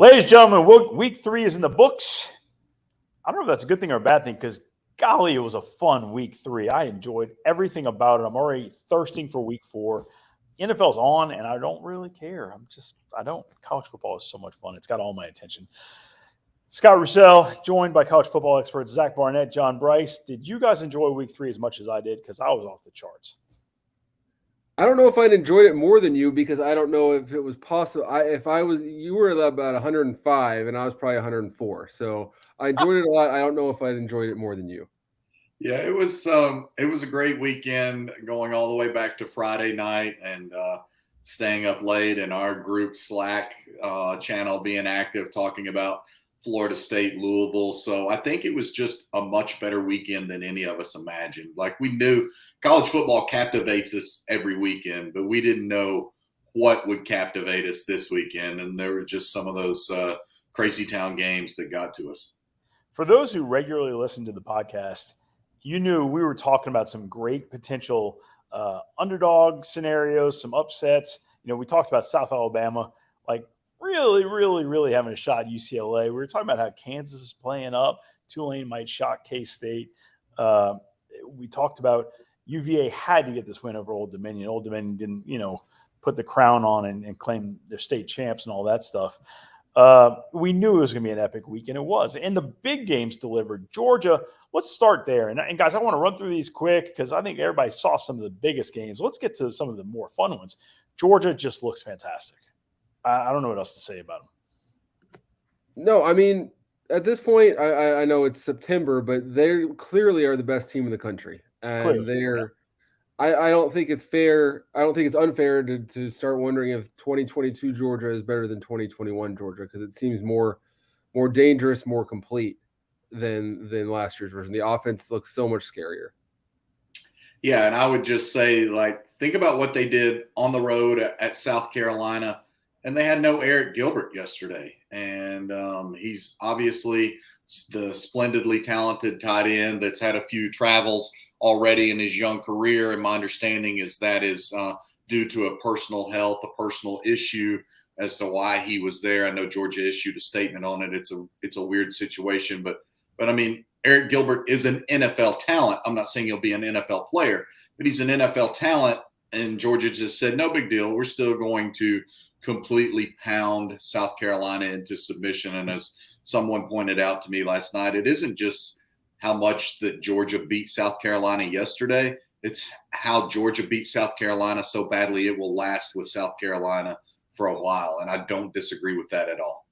Ladies and gentlemen, week 3 is in the books. I don't know if that's a good thing or a bad thing because, golly, it was a fun week 3. I enjoyed everything about it. I'm already thirsting for week 4. NFL's on, and I don't really care. College football is so much fun. It's got all my attention. Scott Roussel, joined by college football experts Zach Barnett, John Brice. Did you guys enjoy week 3 as much as I did? Because I was off the charts. I don't know if I'd enjoyed it more than you because I don't know if it was possible. You were about 105 and I was probably 104. So I enjoyed it a lot. I don't know if I'd enjoyed it more than you. Yeah, it was a great weekend going all the way back to Friday night and staying up late in our group Slack channel, being active, talking about Florida State, Louisville. So I think it was just a much better weekend than any of us imagined. Like, we knew college football captivates us every weekend, but we didn't know what would captivate us this weekend. And there were just some of those crazy town games that got to us. For those who regularly listen to the podcast, you knew we were talking about some great potential underdog scenarios, some upsets. We talked about South Alabama, like really, really, really having a shot at UCLA. We were talking about how Kansas is playing up. Tulane might shock K-State. We talked about UVA had to get this win over Old Dominion. Old Dominion didn't, put the crown on and claim their state champs and all that stuff. We knew it was going to be an epic week, and it was. And the big games delivered. Georgia, let's start there. And guys, I want to run through these quick because I think everybody saw some of the biggest games. Let's get to some of the more fun ones. Georgia just looks fantastic. I don't know what else to say about them. No, I mean, at this point, I know it's September, but they clearly are the best team in the country. And I don't think it's fair. I don't think it's unfair to start wondering if 2022 Georgia is better than 2021 Georgia, because it seems more dangerous, more complete than last year's version. The offense looks so much scarier. Yeah, and I would just say, think about what they did on the road at South Carolina, and they had no Eric Gilbert yesterday. And he's obviously the splendidly talented tight end that's had a few travels already in his young career. And my understanding is that is due to a personal issue as to why he was there. I know Georgia issued a statement on it. It's a weird situation, but I mean, Eric Gilbert is an NFL talent. I'm not saying he'll be an NFL player, but he's an NFL talent. And Georgia just said, no big deal. We're still going to completely pound South Carolina into submission. And as someone pointed out to me last night, it isn't just how much that Georgia beat South Carolina yesterday. It's how Georgia beat South Carolina so badly it will last with South Carolina for a while. And I don't disagree with that at all.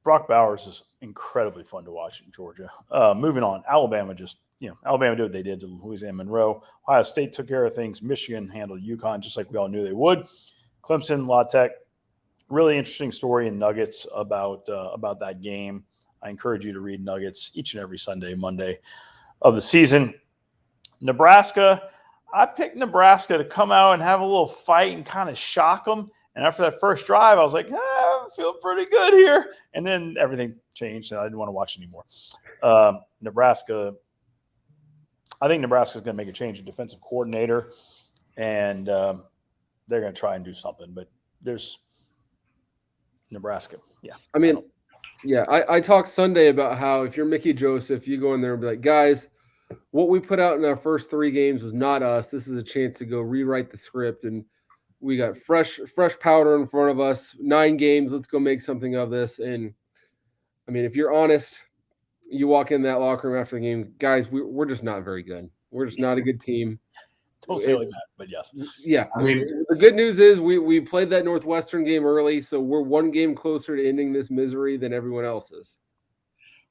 Brock Bowers is incredibly fun to watch in Georgia. Moving on, Alabama did what they did to Louisiana Monroe. Ohio State took care of things. Michigan handled UConn just like we all knew they would. Clemson, La Tech, really interesting story in Nuggets about that game. I encourage you to read Nuggets each and every Sunday, Monday of the season. Nebraska, I picked Nebraska to come out and have a little fight and kind of shock them. And after that first drive, I was like, I feel pretty good here. And then everything changed, and I didn't want to watch anymore. Nebraska, I think Nebraska is going to make a change in defensive coordinator, and they're going to try and do something. But there's Nebraska. Yeah. I mean, I talked Sunday about how if you're Mickey Joseph, you go in there and be like, guys, what we put out in our first 3 games was not us. This is a chance to go rewrite the script, and we got fresh powder in front of us. 9 games. Let's go make something of this. And I mean, if you're honest, you walk in that locker room after the game, guys, we're just not very good. We're just not a good team. Don't say like that, but yes. Yeah. I mean, the good news is we played that Northwestern game early, so we're 1 game closer to ending this misery than everyone else is.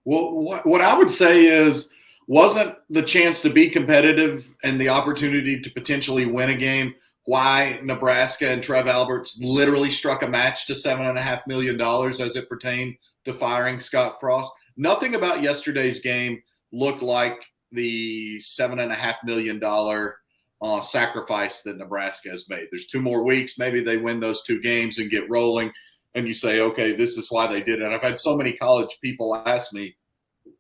Well, what I would say is, wasn't the chance to be competitive and the opportunity to potentially win a game why Nebraska and Trev Alberts literally struck a match to $7.5 million as it pertained to firing Scott Frost? Nothing about yesterday's game looked like the $7.5 million sacrifice that Nebraska has made. There's 2 more weeks. Maybe they win those 2 games and get rolling, and you say, okay, this is why they did it. And I've had so many college people ask me,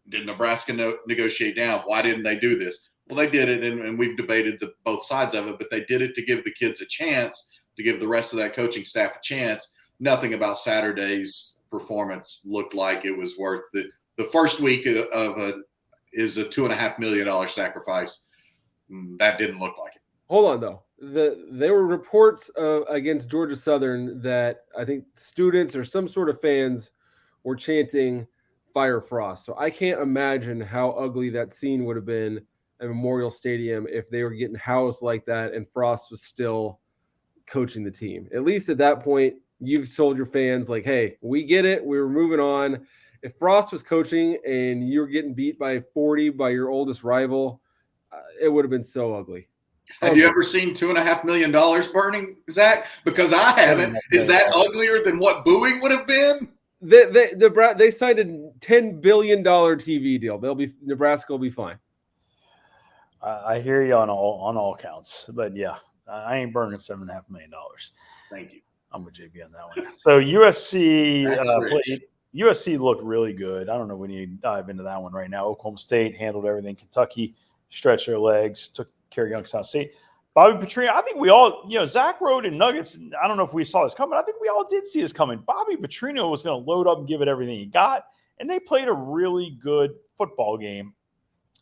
did Nebraska negotiate down? Why didn't they do this? Well, they did it, and we've debated both sides of it, but they did it to give the kids a chance, to give the rest of that coaching staff a chance nothing about Saturday's performance looked like it was worth it. The first week is a $2.5 million sacrifice. That didn't look like it. Hold on, though. There were reports against Georgia Southern that I think students or some sort of fans were chanting "Fire Frost." So I can't imagine how ugly that scene would have been at Memorial Stadium if they were getting housed like that and Frost was still coaching the team. At least at that point, you've told your fans, like, hey, we get it. We're moving on. If Frost was coaching and you're getting beat by 40 by your oldest rival, it would have been so ugly. Have you ever seen $2.5 million burning, Zach? Because I haven't. Is that uglier than what booing would have been? They signed a $10 billion TV deal. Nebraska will be fine. I hear you on all counts, but yeah, I ain't burning $7.5 million. Thank you. I'm with JB on that one. So USC looked really good. I don't know when you dive into that one right now. Oklahoma State handled everything. Kentucky stretched their legs, took care of Youngstown State. Bobby Petrino, I think we all, Zach Rode and Nuggets, I don't know if we saw this coming. I think we all did see this coming. Bobby Petrino was going to load up and give it everything he got, and they played a really good football game.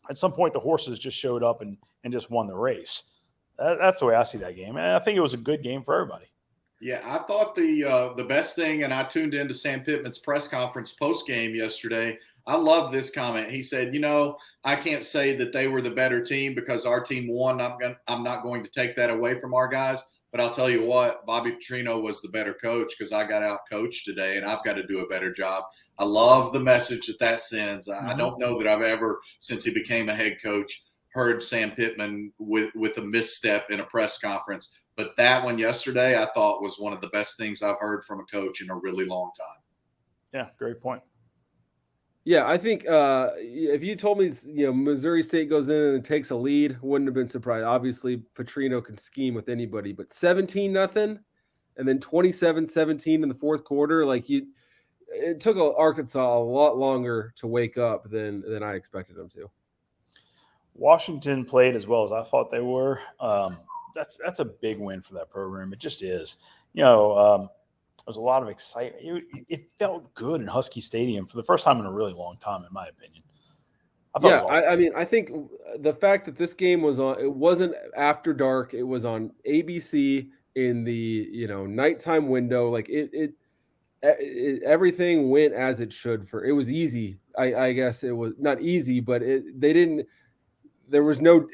At some point, the horses just showed up and just won the race. That's the way I see that game, and I think it was a good game for everybody. Yeah, I thought the best thing, and I tuned into Sam Pittman's press conference post-game yesterday. I love this comment. He said, I can't say that they were the better team because our team won. I'm not going to take that away from our guys. But I'll tell you what, Bobby Petrino was the better coach because I got out-coached today, and I've got to do a better job. I love the message that sends. I don't know that I've ever, since he became a head coach, heard Sam Pittman with a misstep in a press conference. But that one yesterday I thought was one of the best things I've heard from a coach in a really long time. Yeah, great point. Yeah, I think if you told me, Missouri State goes in and takes a lead, wouldn't have been surprised. Obviously, Petrino can scheme with anybody, but 17-0 and then 27-17 in the fourth quarter, it took Arkansas a lot longer to wake up than I expected them to. Washington played as well as I thought they were. That's a big win for that program. It just is. There was a lot of excitement. It felt good in Husky Stadium for the first time in a really long time, in my opinion. I think the fact that this game was on, it wasn't after dark. It was on ABC in the nighttime window. Everything went as it should. It was easy. I guess it was not easy, but there was no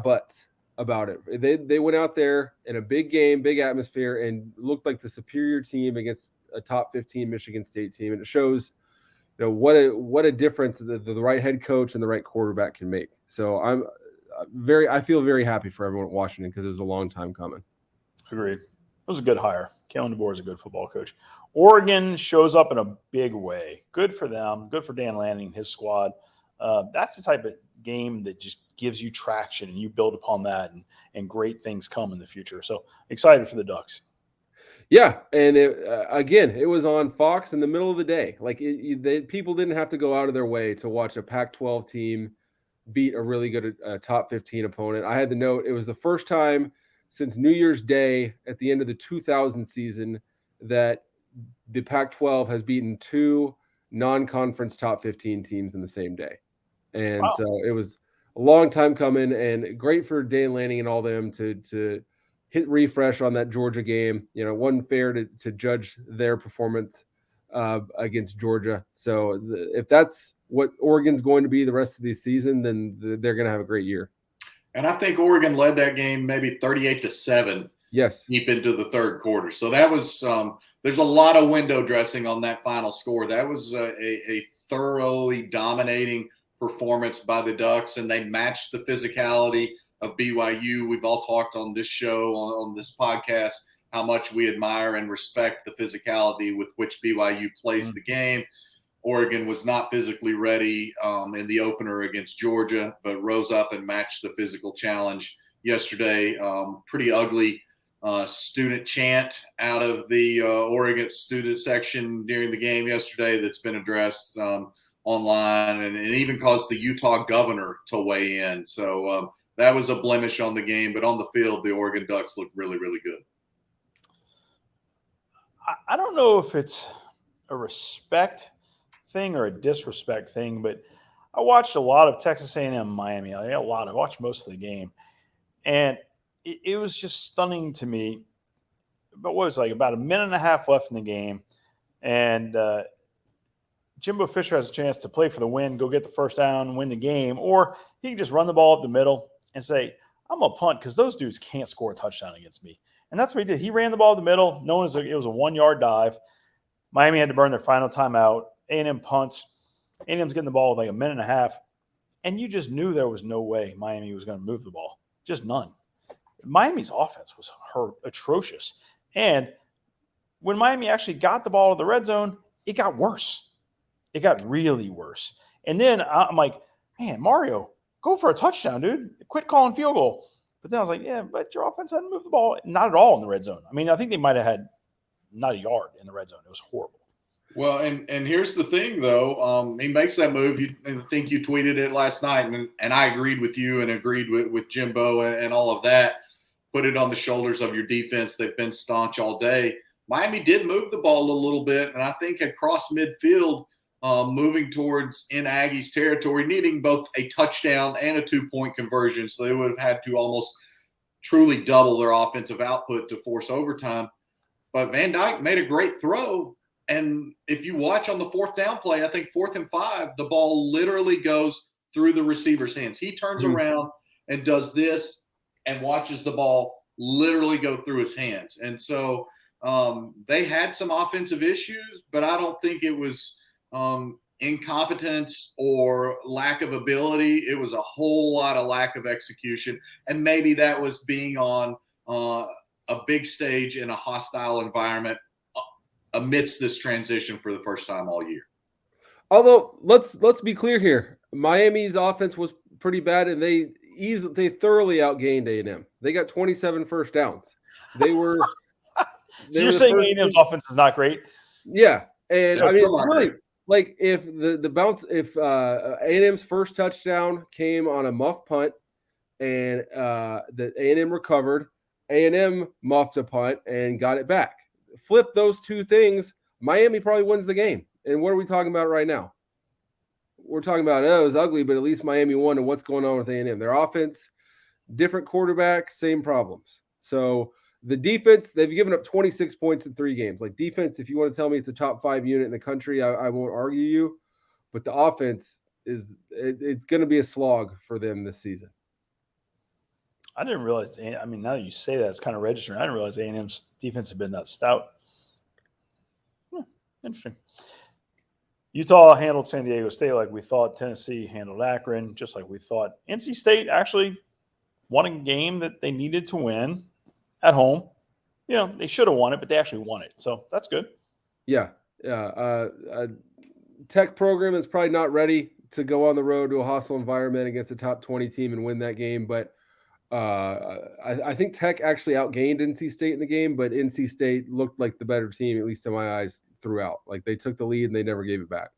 buts about it. They went out there in a big game, big atmosphere, and looked like the superior team against a top 15 Michigan State team. And it shows, what a difference the right head coach and the right quarterback can make. So I feel very happy for everyone at Washington because it was a long time coming. Agreed. It was a good hire. Kalen DeBoer is a good football coach. Oregon shows up in a big way. Good for them. Good for Dan Lanning and his squad. That's the type of game that just gives you traction and you build upon that and great things come in the future. So excited for the Ducks. Yeah. And it was on Fox in the middle of the day. People didn't have to go out of their way to watch a Pac-12 team beat a really good top 15 opponent. I had to note it was the first time since New Year's Day at the end of the 2000 season that the Pac-12 has beaten two non-conference top 15 teams in the same day. And wow. So it was a long time coming, and great for Dan Lanning and all them to hit refresh on that Georgia game. It wasn't fair to judge their performance against Georgia. So if that's what Oregon's going to be the rest of the season, then they're going to have a great year. And I think Oregon led that game maybe 38-7. Yes. Deep into the third quarter. So that was there's a lot of window dressing on that final score. That was a thoroughly dominating performance by the Ducks, and they matched the physicality of BYU. We've all talked on this show, on this podcast, how much we admire and respect the physicality with which BYU plays the game. Oregon was not physically ready in the opener against Georgia, but rose up and matched the physical challenge yesterday. Pretty ugly student chant out of the Oregon student section during the game yesterday that's been addressed online and even caused the Utah governor to weigh in. So that was a blemish on the game, but on the field, the Oregon Ducks looked really, really good. I don't don't know if it's a respect thing or a disrespect thing, but I watched a lot of Texas A&M Miami. I watched most of the game, and it was just stunning to me. But what was it, like about a minute and a half left in the game, and Jimbo Fisher has a chance to play for the win, go get the first down, win the game, or he can just run the ball up the middle and say, I'm going to punt because those dudes can't score a touchdown against me. And that's what he did. He ran the ball up the middle. It was a 1-yard dive. Miami had to burn their final timeout. A&M punts. A&M's getting the ball with like a minute and a half. And you just knew there was no way Miami was going to move the ball. Just none. Miami's offense was atrocious. And when Miami actually got the ball to the red zone, it got worse. It got really worse. And then I'm like, man, Mario, go for a touchdown, dude. Quit calling field goal. But then I was like, yeah, but your offense hadn't moved the ball. Not at all in the red zone. I mean, I think they might have had not a yard in the red zone. It was horrible. Well, and here's the thing, though. He makes that move. I think you tweeted it last night, and I agreed with you and agreed with Jimbo and all of that. Put it on the shoulders of your defense. They've been staunch all day. Miami did move the ball a little bit, and I think across midfield, moving towards in Aggie's territory, needing both a touchdown and a 2-point conversion. So they would have had to almost truly double their offensive output to force overtime. But Van Dyke made a great throw. And if you watch on the 4th down play, I think 4th and 5, the ball literally goes through the receiver's hands. He turns around and does this and watches the ball literally go through his hands. And so they had some offensive issues, but I don't think it was incompetence or lack of ability. It was a whole lot of lack of execution. And maybe that was being on a big stage in a hostile environment amidst this transition for the first time all year. Although let's be clear here, Miami's offense was pretty bad, and they thoroughly outgained A&M. They got 27 first downs. They were. So you're saying A&M's offense is not great? Yeah, and That's I mean, really great. Like if the bounce, if A&M's first touchdown came on a muff punt, and the A&M recovered, A&M muffed a punt and got it back. Flip those two things, Miami probably wins the game. And what are we talking about right now? We're talking about, it was ugly, but at least Miami won. And what's going on with A&M? Their offense, different quarterback, same problems. So the defense, they've given up 26 points in 3 games. Like defense, if you want to tell me it's a top 5 unit in the country, I won't argue you. But the offense it's going to be a slog for them this season. I didn't realize. I mean, now that you say that, it's kind of registering. I didn't realize A&M's defense had been that stout. Interesting. Utah handled San Diego State like we thought. Tennessee handled Akron just like we thought. NC State actually won a game that they needed to win at home. You know, they should have won it, but they actually won it. So that's good. Yeah. Tech program is probably not ready to go on the road to a hostile environment against a top 20 team and win that game, but I think Tech actually outgained NC State in the game, but NC State looked like the better team, at least in my eyes, throughout. Like they took the lead and they never gave it back.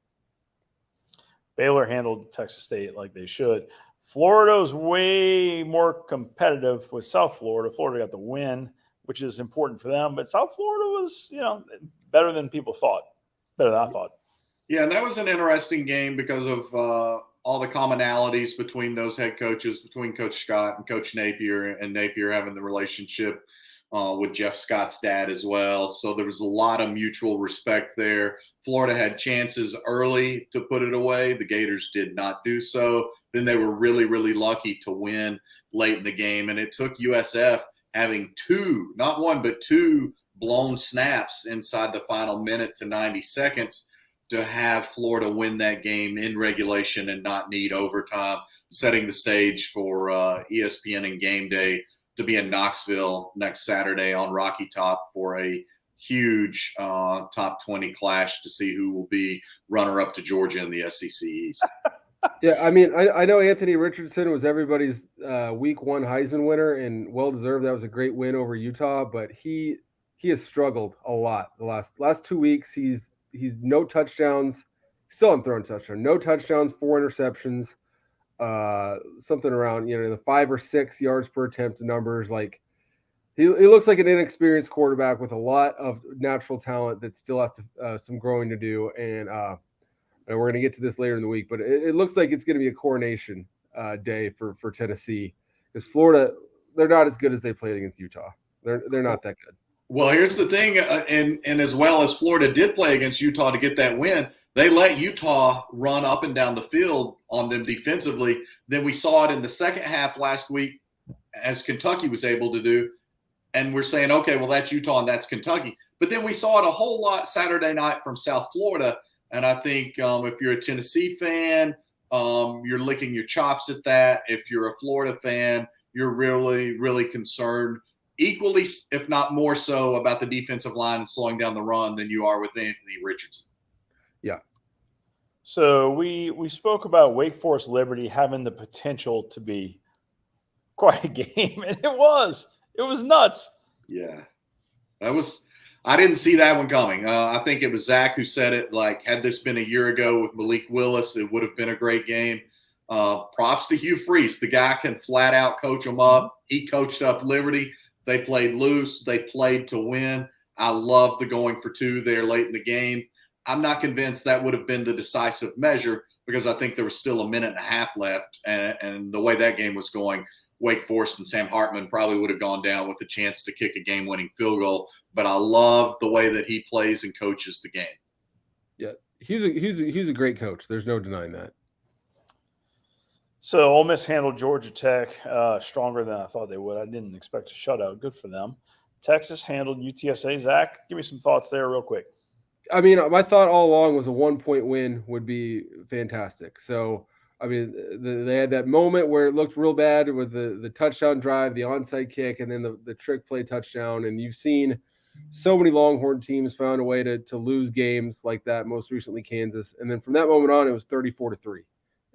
Baylor handled Texas State like they should. Florida's way more competitive with South Florida. Florida got the win, which is important for them, but South Florida was, better than people thought, better than I thought. Yeah, and that was an interesting game because of all the commonalities between those head coaches, between Coach Scott and Coach Napier, and Napier having the relationship with Jeff Scott's dad as well. So there was a lot of mutual respect there. Florida had chances early to put it away. The Gators did not do so. Then they were really, really lucky to win late in the game. And it took USF having 2, not 1, but 2 blown snaps inside the final minute to 90 seconds to have Florida win that game in regulation and not need overtime, setting the stage for ESPN and Game Day to be in Knoxville next Saturday on Rocky Top for a huge top 20 clash to see who will be runner-up to Georgia in the SEC East. Yeah, I mean, I know Anthony Richardson was everybody's week 1 Heisman winner, and well-deserved. That was a great win over Utah, but he has struggled a lot the last 2 weeks. He's no touchdowns. Still haven't thrown a touchdown. No touchdowns, 4 interceptions, something around, the 5 or 6 yards per attempt numbers. Like He looks like an inexperienced quarterback with a lot of natural talent that still has some growing to do. And we're going to get to this later in the week, but it looks like it's going to be a coronation day for Tennessee, because Florida, they're not as good as they played against Utah. They're not that good. Well, here's the thing, and as well as Florida did play against Utah to get that win, they let Utah run up and down the field on them defensively. Then we saw it in the second half last week, as Kentucky was able to do. And we're saying, okay, well, that's Utah and that's Kentucky. But then we saw it a whole lot Saturday night from South Florida. And I think if you're a Tennessee fan, you're licking your chops at that. If you're a Florida fan, you're really, really concerned, equally, if not more so, about the defensive line and slowing down the run than you are with Anthony Richardson. Yeah. So we spoke about Wake Forest Liberty having the potential to be quite a game, and it was. It was nuts. Yeah. I didn't see that one coming. I think it was Zach who said it, like, had this been a year ago with Malik Willis, it would have been a great game. Props to Hugh Freeze. The guy can flat out coach them up. He coached up Liberty. They played loose. They played to win. I love the going for two there late in the game. I'm not convinced that would have been the decisive measure, because I think there was still a minute and a half left. And the way that game was going, Wake Forest and Sam Hartman probably would have gone down with a chance to kick a game-winning field goal. But I love the way that he plays and coaches the game. Yeah, he's a great coach. There's no denying that. So Ole Miss handled Georgia Tech stronger than I thought they would. I didn't expect a shutout. Good for them. Texas handled UTSA. Zach, give me some thoughts there real quick. I mean, my thought all along was a 1-point win would be fantastic. So, I mean, they had that moment where it looked real bad with the touchdown drive, the onside kick, and then the trick play touchdown. And you've seen so many Longhorn teams found a way to lose games like that, most recently Kansas. And then from that moment on, it was 34-3.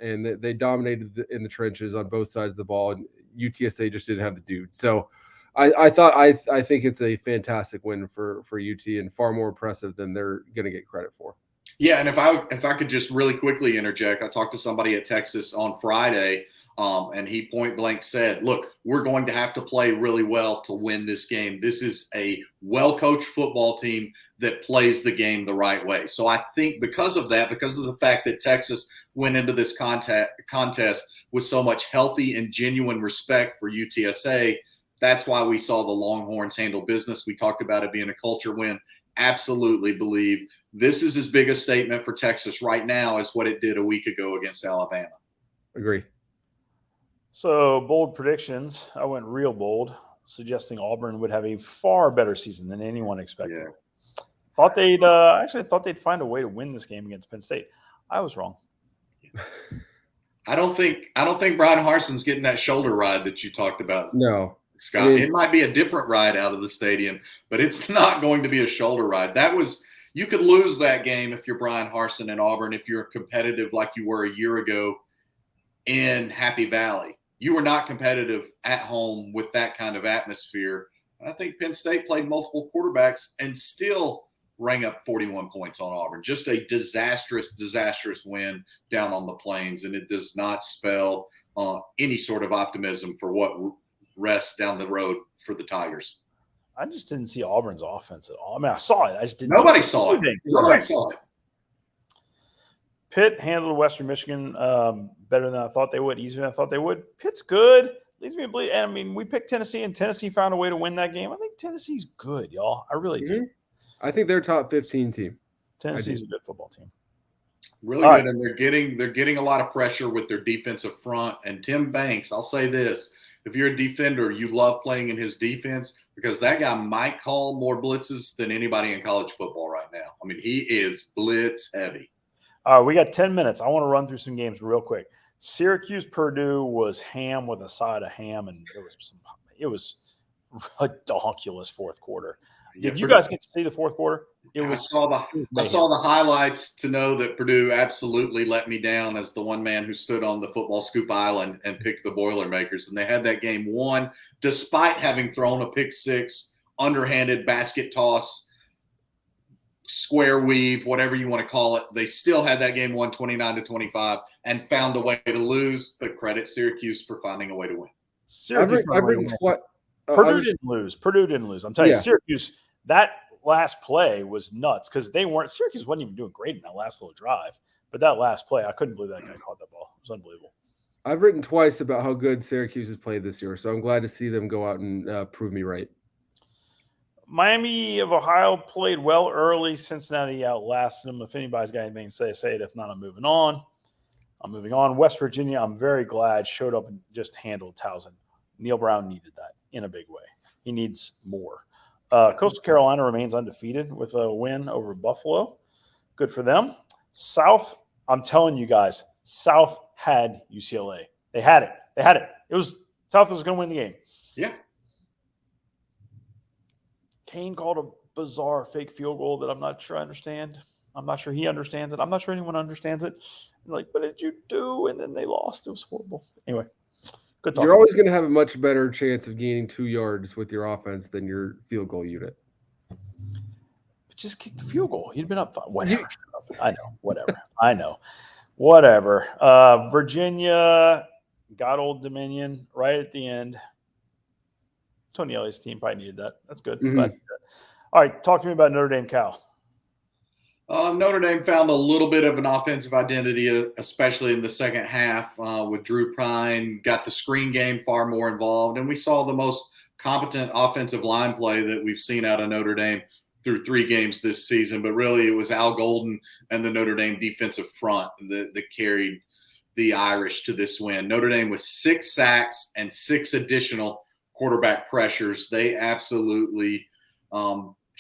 And they dominated in the trenches on both sides of the ball, and UTSA just didn't have the dude. So I think it's a fantastic win for UT, and far more impressive than they're going to get credit for. Yeah, and if I could just really quickly interject, I talked to somebody at Texas on Friday, and he point blank said, look, we're going to have to play really well to win this game. This is a well-coached football team that plays the game the right way. So I think because of that, because of the fact that Texas went into this contest with so much healthy and genuine respect for UTSA, that's why we saw the Longhorns handle business. We talked about it being a culture win. Absolutely believe this is as big a statement for Texas right now as what it did a week ago against Alabama. Agree. So bold predictions. I went real bold, suggesting Auburn would have a far better season than anyone expected. Yeah. Thought they'd find a way to win this game against Penn State. I was wrong. I don't think Brian Harson's getting that shoulder ride that you talked about. No. Scott, it might be a different ride out of the stadium, but it's not going to be a shoulder ride. You could lose that game if you're Brian Harsin and Auburn, if you're competitive like you were a year ago in Happy Valley. You were not competitive at home with that kind of atmosphere. And I think Penn State played multiple quarterbacks and still rang up 41 points on Auburn. Just a disastrous win down on the plains, and it does not spell any sort of optimism for what rests down the road for the Tigers. I just didn't see Auburn's offense at all. I mean, I saw it. I just didn't. Nobody saw it. Nobody saw it. Pitt handled Western Michigan better than I thought they would, easier than I thought they would. Pitt's good. Leads me to believe. And I mean, we picked Tennessee, and Tennessee found a way to win that game. I think Tennessee's good, y'all. I really do. I think they're top 15 team. Tennessee's a good football team. Really good, and they're getting a lot of pressure with their defensive front. And Tim Banks, I'll say this: if you're a defender, you love playing in his defense, because that guy might call more blitzes than anybody in college football right now. I mean, he is blitz heavy. All right, we got 10 minutes. I want to run through some games real quick. Syracuse-Purdue was ham with a side of ham, and it was ridiculous fourth quarter. Did you guys get to see the fourth quarter? I saw the highlights to know that Purdue absolutely let me down as the one man who stood on the Football Scoop Island and picked the Boilermakers. And they had that game won despite having thrown a pick six, underhanded basket toss, square weave, whatever you want to call it. They still had that game won 29-25 and found a way to lose. But credit Syracuse for finding a way to win. Purdue didn't lose. I'm telling you, Yeah. Syracuse, that last play was nuts because Syracuse wasn't even doing great in that last little drive. But that last play, I couldn't believe that guy caught that ball. It was unbelievable. I've written twice about how good Syracuse has played this year, so I'm glad to see them go out and prove me right. Miami of Ohio played well early. Cincinnati outlasted them. If anybody's got anything to say it. If not, I'm moving on. West Virginia, I'm very glad, showed up and just handled Towson. Neil Brown needed that in a big way. He needs more. Coastal Carolina remains undefeated with a win over Buffalo. Good for them. South, I'm telling you guys, South had UCLA. They had it. South was going to win the game. Yeah. Kane called a bizarre fake field goal that I'm not sure I understand. I'm not sure he understands it. I'm not sure anyone understands it. Like, what did you do? And then they lost. It was horrible. Anyway, good talk. You're always going to have a much better chance of gaining 2 yards with your offense than your field goal unit. But just kick the field goal. You'd been up 5. Whatever. I know. Whatever. Virginia got Old Dominion right at the end. Tony Elliott's team probably needed that. That's good. Mm-hmm. All right, talk to me about Notre Dame Cal. Notre Dame found a little bit of an offensive identity, especially in the second half with Drew Pine, got the screen game far more involved, and we saw the most competent offensive line play that we've seen out of Notre Dame through 3 games this season. But really, it was Al Golden and the Notre Dame defensive front that carried the Irish to this win. Notre Dame with 6 sacks and 6 additional quarterback pressures. They absolutely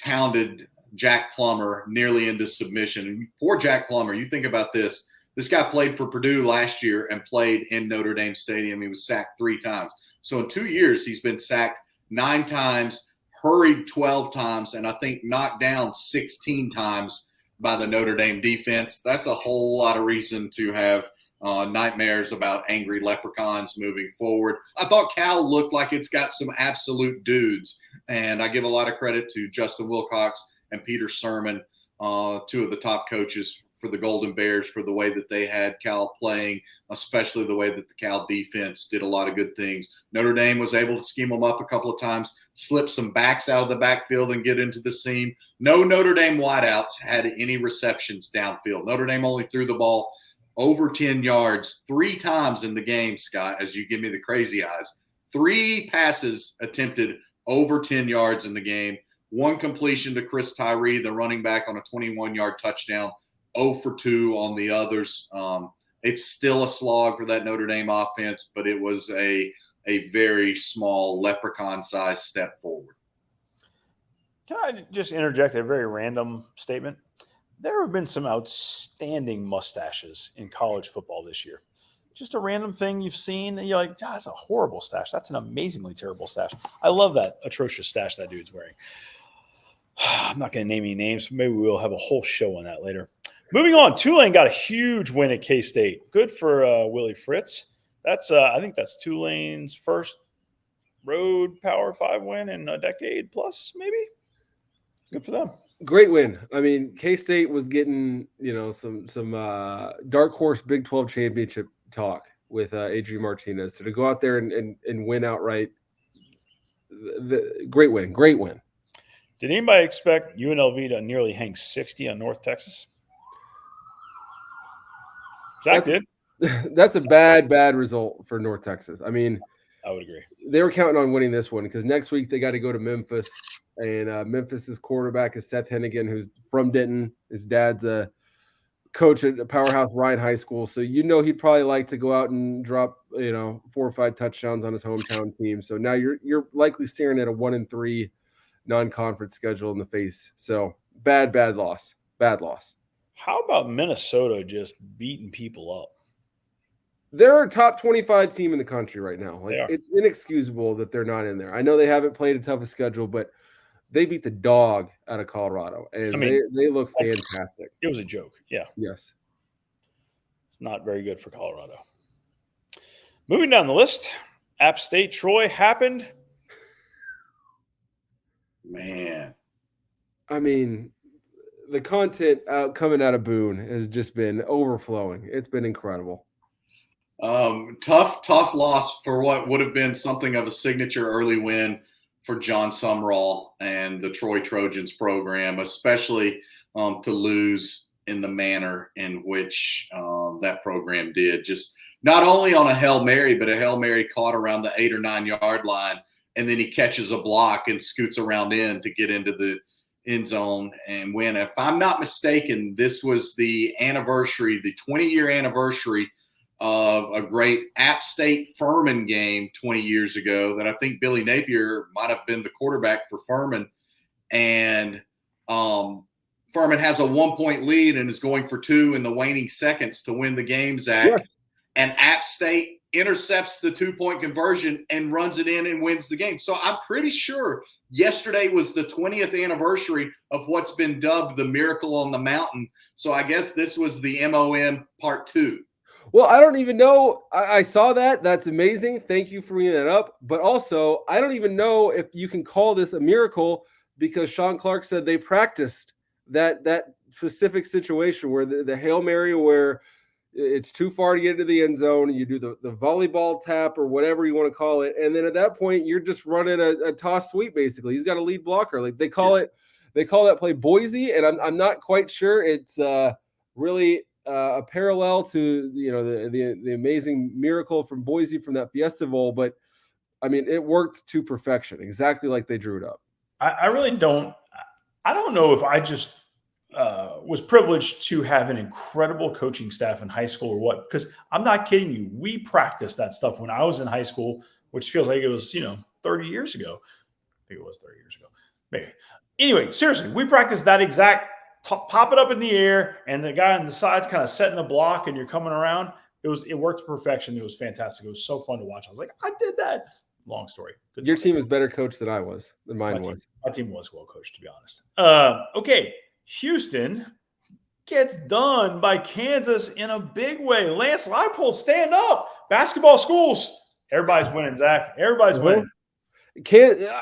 pounded Jack Plummer nearly into submission. And poor Jack Plummer, you think about this. This guy played for Purdue last year and played in Notre Dame Stadium. He was sacked 3 times. So in 2 years, he's been sacked 9 times, hurried 12 times, and I think knocked down 16 times by the Notre Dame defense. That's a whole lot of reason to have nightmares about angry leprechauns moving forward. I thought Cal looked like it's got some absolute dudes, and I give a lot of credit to Justin Wilcox and Peter Sermon, 2 of the top coaches for the Golden Bears, for the way that they had Cal playing, especially the way that the Cal defense did a lot of good things. Notre Dame was able to scheme them up a couple of times, slip some backs out of the backfield and get into the seam. No Notre Dame wideouts had any receptions downfield. Notre Dame only threw the ball over 10 yards 3 times in the game, Scott, as you give me the crazy eyes. 3 passes attempted over 10 yards in the game. 1 completion to Chris Tyree, the running back, on a 21-yard touchdown. 0 for 2 on the others. It's still a slog for that Notre Dame offense, but it was a very small leprechaun-sized step forward. Can I just interject a very random statement? There have been some outstanding mustaches in college football this year. Just a random thing you've seen that you're like, that's a horrible stash. That's an amazingly terrible stash. I love that atrocious stash that dude's wearing. I'm not going to name any names, but maybe we'll have a whole show on that later. Moving on, Tulane got a huge win at K-State. Good for Willie Fritz. That's I think that's Tulane's first road Power 5 win in a decade plus, maybe. Good for them. Great win. I mean, K-State was getting, some dark horse Big 12 championship talk with Adrian Martinez. So to go out there and win outright, great win. Did anybody expect UNLV to nearly hang 60 on North Texas? Zach did. That's a bad result for North Texas. I mean, I would agree. They were counting on winning this one because next week they got to go to Memphis. And Memphis's quarterback is Seth Hennigan, who's from Denton. His dad's a coach at Powerhouse Ryan High School. So he'd probably like to go out and drop 4 or 5 touchdowns on his hometown team. So now you're likely staring at a 1-3 non-conference schedule in the face. So bad loss. How about Minnesota just beating people up? They're a top 25 team in the country right now. It's inexcusable that they're not in there. I know they haven't played a toughest schedule, but they beat the dog out of Colorado, and they look fantastic. It was a joke. Yeah. Yes. It's not very good for Colorado. Moving down the list, App State Troy happened. Man. I mean, the content coming out of Boone has just been overflowing. It's been incredible. Tough loss for what would have been something of a signature early win for John Sumrall and the Troy Trojans program, especially to lose in the manner in which that program did. Just not only on a Hail Mary, but a Hail Mary caught around the 8 or 9 yard line, and then he catches a block and scoots around in to get into the end zone and win. If I'm not mistaken, this was the 20-year anniversary of a great App State Furman game 20 years ago that I think Billy Napier might have been the quarterback for Furman. And Furman has a 1-point lead and is going for 2 in the waning seconds to win the game, Zach. Yeah. And App State intercepts the 2-point conversion and runs it in and wins the game. So I'm pretty sure yesterday was the 20th anniversary of what's been dubbed the Miracle on the Mountain. So I guess this was the MOM part 2. Well, I don't even know. I saw that. That's amazing. Thank you for bringing that up. But also, I don't even know if you can call this a miracle because Sean Clark said they practiced that specific situation where the Hail Mary where it's too far to get into the end zone. You do the volleyball tap or whatever you want to call it. And then at that point, you're just running a toss sweep, basically. He's got a lead blocker. Like they call that play Boise. And I'm not quite sure it's really a parallel to the amazing miracle from Boise from that Fiesta Bowl, but I mean it worked to perfection, exactly like they drew it up. I really don't. I don't know if I just was privileged to have an incredible coaching staff in high school or what. Because I'm not kidding you, we practiced that stuff when I was in high school, which feels like it was 30 years ago. I think it was 30 years ago, maybe. Anyway, seriously, we practiced that exact. Pop it up in the air, and the guy on the side's kind of setting the block, and you're coming around. It worked to perfection. It was fantastic. It was so fun to watch. I was like, I did that. Long story. Your team was better coached than mine was. My team was well coached, to be honest. Okay, Houston gets done by Kansas in a big way. Lance Leipold, stand up. Basketball schools. Everybody's winning, Zach. Everybody's winning.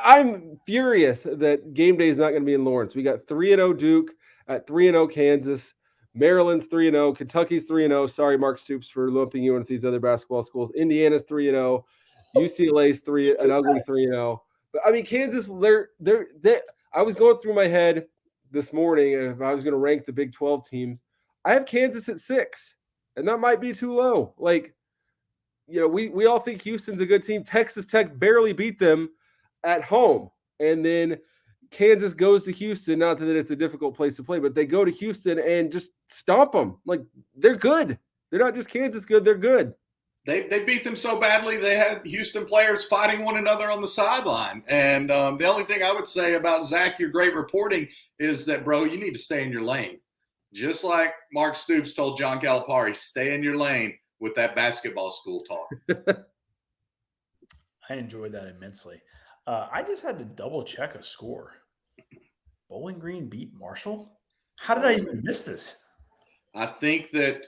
I'm furious that game day is not going to be in Lawrence. We got 3-0 Duke at 3-0 Kansas. Maryland's 3-0. Kentucky's 3-0. Sorry, Mark Stoops, for lumping you into these other basketball schools. Indiana's 3-0. UCLA's an ugly 3-0. But I mean, Kansas, I was going through my head this morning if I was going to rank the Big 12 teams. I have Kansas at 6, and that might be too low. Like, we all think Houston's a good team. Texas Tech barely beat them at home, and then Kansas goes to Houston. Not that it's a difficult place to play, but they go to Houston and just stomp them. Like, they're good. They're not just Kansas good. They're good. They beat them so badly they had Houston players fighting one another on the sideline. And the only thing I would say about Zach, your great reporting, is that, bro, you need to stay in your lane. Just like Mark Stoops told John Calipari, stay in your lane with that basketball school talk. I enjoyed that immensely. I just had to double check a score. Bowling Green beat Marshall? How did I even miss this? I think that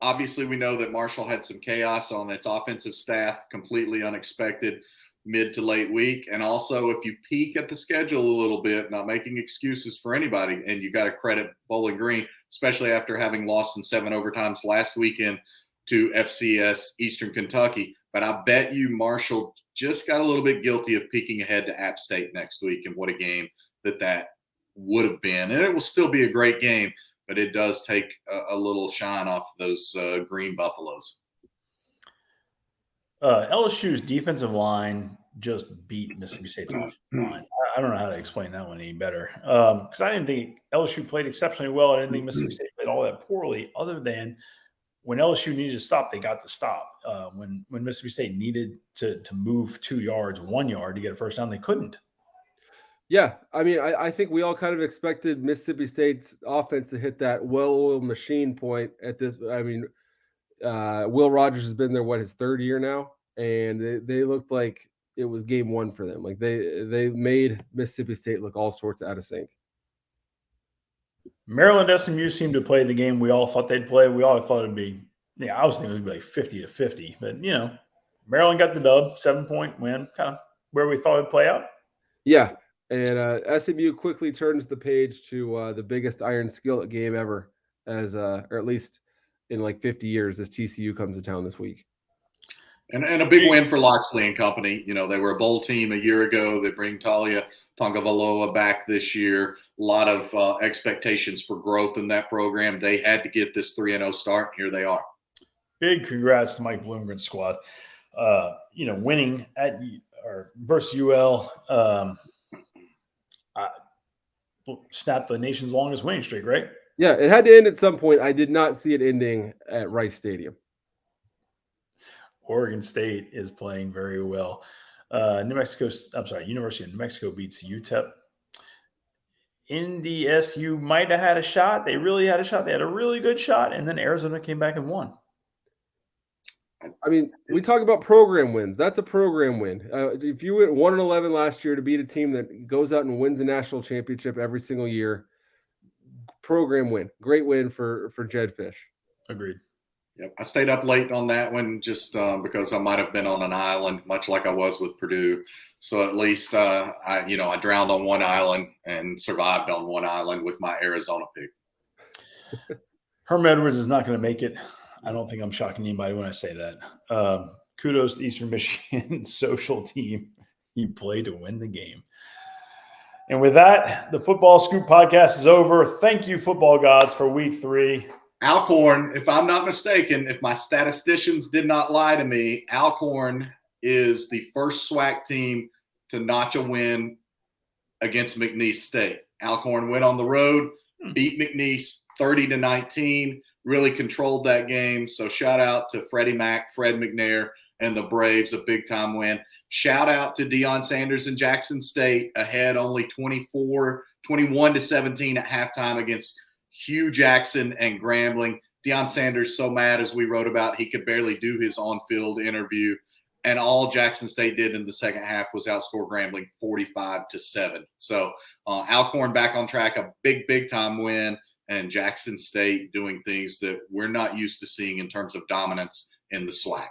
obviously we know that Marshall had some chaos on its offensive staff, completely unexpected mid to late week. And also if you peek at the schedule a little bit, not making excuses for anybody, and you got to credit Bowling Green, especially after having lost in 7 overtimes last weekend to FCS Eastern Kentucky. But I bet you Marshall just got a little bit guilty of peeking ahead to App State next week, and what a game that would have been. And it will still be a great game, but it does take a little shine off those green Buffaloes. LSU's defensive line just beat Mississippi State's offensive line. I don't know how to explain that one any better because I didn't think LSU played exceptionally well. I didn't think Mississippi State played all that poorly, other than when LSU needed to stop, they got to stop. When Mississippi State needed to move 2 yards, 1 yard to get a first down, they couldn't. Yeah, I mean, I think we all kind of expected Mississippi State's offense to hit that well-oiled machine point at this. I mean, Will Rogers has been there, his 3rd year now, and they looked like it was game 1 for them. Like they made Mississippi State look all sorts out of sync. Maryland SMU seemed to play the game we all thought they'd play. We all thought it'd be, I was thinking it was going to be like 50-50. But, Maryland got the dub, 7-point win, kind of where we thought it'd play out. Yeah, and SMU quickly turns the page to the biggest iron skillet game ever, or at least in like 50 years, as TCU comes to town this week. And a big win for Loxley and company. You know, they were a bowl team a year ago. They bring Talia Tagovailoa back this year. A lot of expectations for growth in that program. They had to get this 3-0 start. Here they are. Big congrats to Mike Bloomgren's squad. Winning versus UL snapped the nation's longest winning streak, right? Yeah, it had to end at some point. I did not see it ending at Rice Stadium. Oregon State is playing very well. University of New Mexico beats UTEP. NDSU might have had a shot. They really had a shot. They had a really good shot, and then Arizona came back and won. I mean, we talk about program wins. That's a program win. If you went 1-11 last year to beat a team that goes out and wins a national championship every single year, program win. Great win for Jed Fish. Agreed. Yep. I stayed up late on that one just because I might have been on an island, much like I was with Purdue. So at least I drowned on one island and survived on one island with my Arizona pick. Herm Edwards is not going to make it. I don't think I'm shocking anybody when I say that. Kudos to Eastern Michigan social team. You play to win the game. And with that, the Football Scoop podcast is over. Thank you, football gods, for week 3. Alcorn, if I'm not mistaken, if my statisticians did not lie to me, Alcorn is the first SWAC team to notch a win against McNeese State. Alcorn went on the road, beat McNeese 30-19, really controlled that game. So shout out to Freddie Mac, Fred McNair, and the Braves, a big-time win. Shout out to Deion Sanders and Jackson State, ahead only 21-17 at halftime against Hugh Jackson and Grambling. Deion Sanders so mad, as we wrote about, he could barely do his on-field interview. And all Jackson State did in the second half was outscore Grambling 45-7. So Alcorn back on track, a big-time win, and Jackson State doing things that we're not used to seeing in terms of dominance in the SWAC.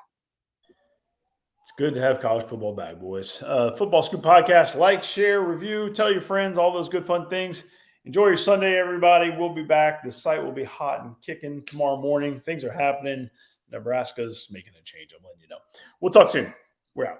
It's good to have college football back, boys. Football Scoop Podcast. Like, share, review, tell your friends, all those good fun things. Enjoy your Sunday, everybody. We'll be back. The site will be hot and kicking tomorrow morning. Things are happening. Nebraska's making a change. I'm letting you know. We'll talk soon. We're out.